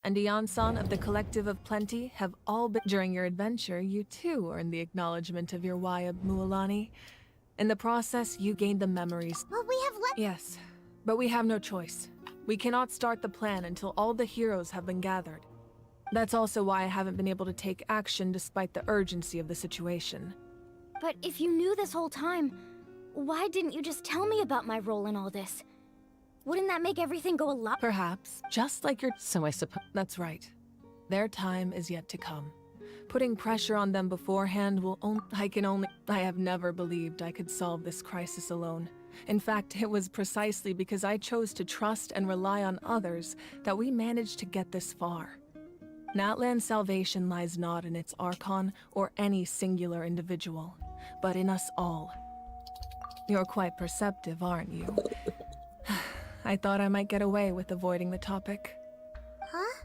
and Iansan of the Collective of Plenty have all been. During your adventure, you too earned the acknowledgement of your Wayab Mualani. In the process, you gained the memories. But we have left. Yes, but we have no choice. We cannot start the plan until all the heroes have been gathered. That's also why I haven't been able to take action despite the urgency of the situation. But if you knew this whole time, why didn't you just tell me about my role in all this? Wouldn't that make everything go a lot? Perhaps, just like your— So I suppose— That's right. Their time is yet to come. Putting pressure on them beforehand will I have never believed I could solve this crisis alone. In fact, it was precisely because I chose to trust and rely on others that we managed to get this far. Natlan's salvation lies not in its Archon or any singular individual, but in us all. You're quite perceptive, aren't you? I thought I might get away with avoiding the topic. Huh?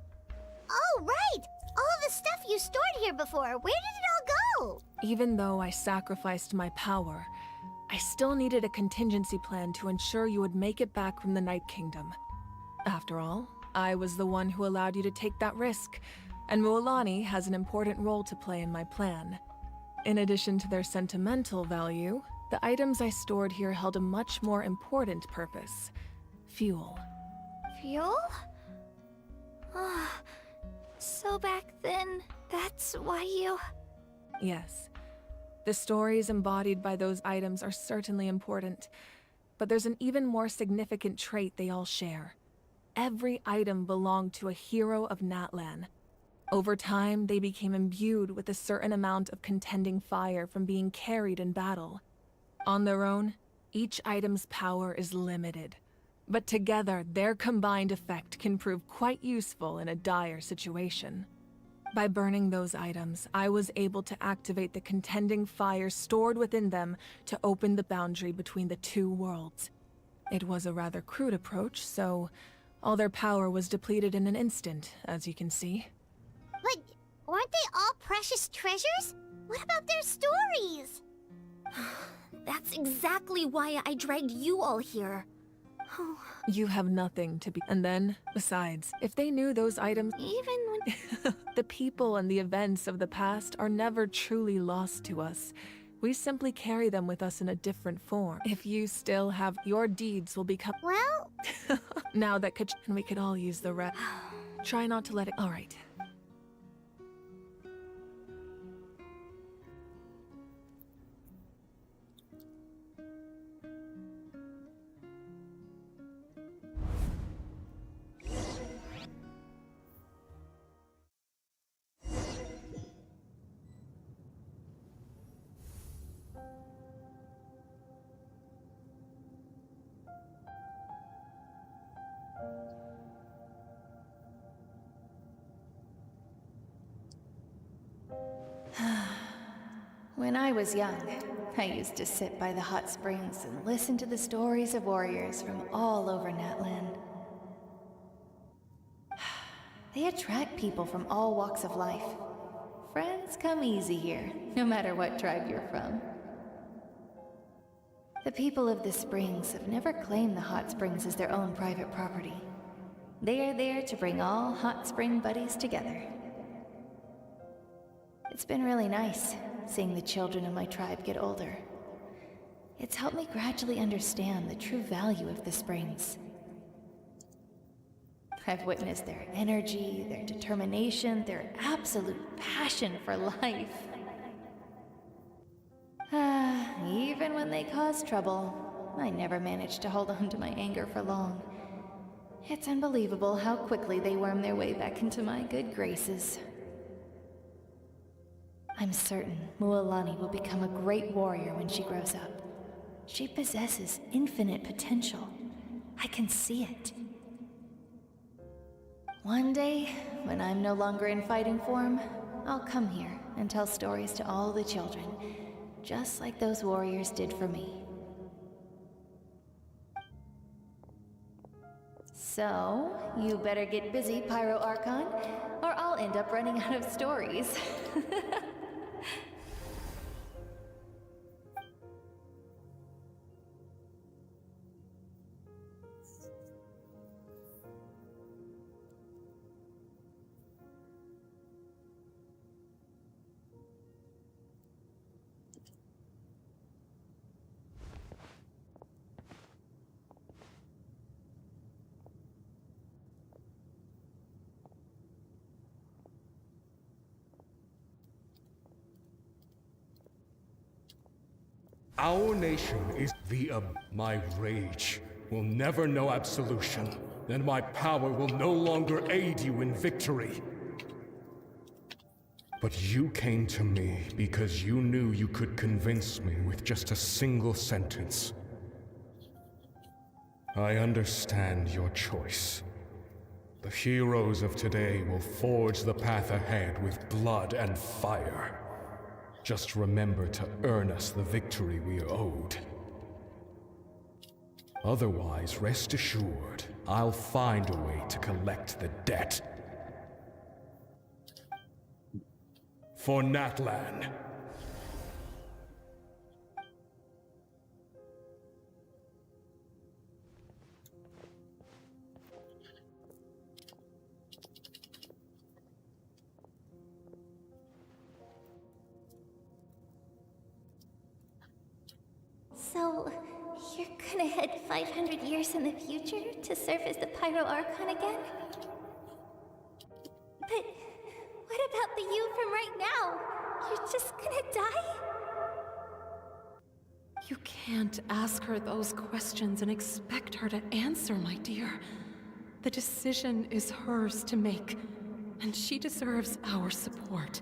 Oh, right! All of the stuff you stored here before, where did it all go? Even though I sacrificed my power, I still needed a contingency plan to ensure you would make it back from the Night Kingdom. After all, I was the one who allowed you to take that risk, and Mualani has an important role to play in my plan. In addition to their sentimental value, the items I stored here held a much more important purpose. Fuel. Fuel? So back then, that's why you... Yes. The stories embodied by those items are certainly important, but there's an even more significant trait they all share. Every item belonged to a hero of Natlan. Over time, they became imbued with a certain amount of contending fire from being carried in battle. On their own, each item's power is limited, but together, their combined effect can prove quite useful in a dire situation. By burning those items, I was able to activate the contending fire stored within them to open the boundary between the two worlds. It was a rather crude approach, so all their power was depleted in an instant, as you can see. But weren't they all precious treasures? What about their stories? That's exactly why I dragged you all here. You have nothing to be— And then, besides, if they knew those items— Even when... The people and the events of the past are never truly lost to us. We simply carry them with us in a different form. If you still have— Your deeds will become— Well... Now that and we could all use the rest. Try not to let it— All right. When I was young, I used to sit by the hot springs and listen to the stories of warriors from all over Natlan. They attract people from all walks of life. Friends come easy here, no matter what tribe you're from. The people of the springs have never claimed the hot springs as their own private property. They are there to bring all hot spring buddies together. It's been really nice, seeing the children of my tribe get older. It's helped me gradually understand the true value of the springs. I've witnessed their energy, their determination, their absolute passion for life. Even when they cause trouble, I never managed to hold on to my anger for long. It's unbelievable how quickly they worm their way back into my good graces. I'm certain Mualani will become a great warrior when she grows up. She possesses infinite potential. I can see it. One day, when I'm no longer in fighting form, I'll come here and tell stories to all the children, just like those warriors did for me. So, you better get busy, Pyro Archon, or I'll end up running out of stories. Our nation is my rage will never know absolution, and my power will no longer aid you in victory. But you came to me because you knew you could convince me with just a single sentence. I understand your choice. The heroes of today will forge the path ahead with blood and fire. Just remember to earn us the victory we are owed. Otherwise, rest assured, I'll find a way to collect the debt. For Natlan. So, you're gonna head 500 years in the future to serve as the Pyro Archon again? But what about the you from right now? You're just gonna die? You can't ask her those questions and expect her to answer, my dear. The decision is hers to make, and she deserves our support.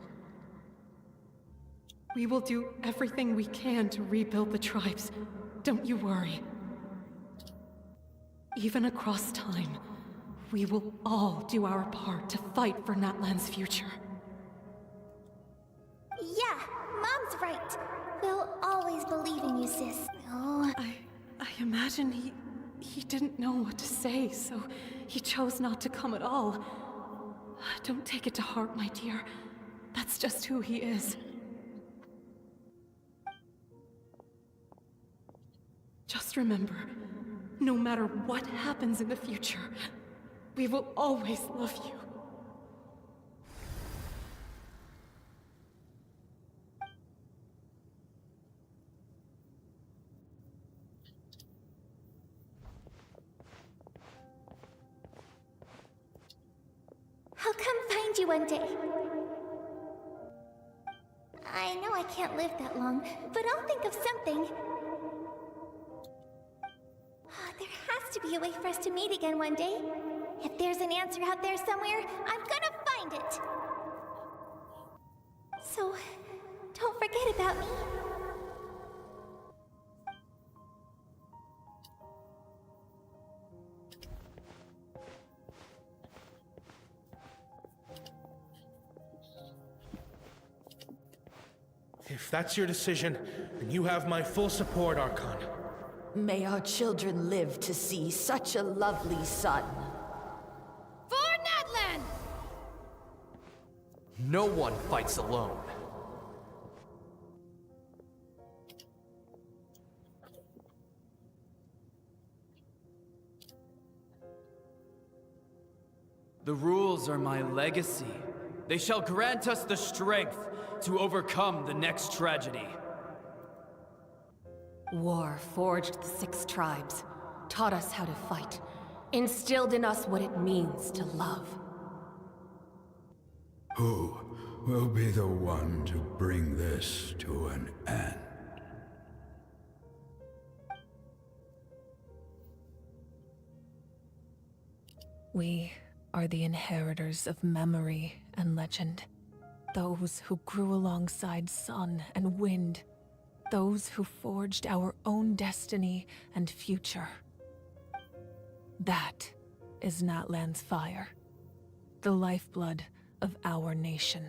We will do everything we can to rebuild the tribes. Don't you worry. Even across time, we will all do our part to fight for Natlan's future. Yeah, Mom's right. We'll always believe in you, sis. Oh, I imagine he didn't know what to say, so he chose not to come at all. Don't take it to heart, my dear. That's just who he is. Just remember, no matter what happens in the future, we will always love you. I'll come find you one day. I know I can't live that long, but I'll think of something. There has to be a way for us to meet again one day. If there's an answer out there somewhere, I'm gonna find it. So, don't forget about me. If that's your decision, then you have my full support, Archon. May our children live to see such a lovely son. For Natlan! No one fights alone. The rules are my legacy. They shall grant us the strength to overcome the next tragedy. War forged the 6 tribes, taught us how to fight, instilled in us what it means to love. Who will be the one to bring this to an end? We are the inheritors of memory and legend. Those who grew alongside sun and wind. Those who forged our own destiny and future. That is Natlan's fire. The lifeblood of our nation.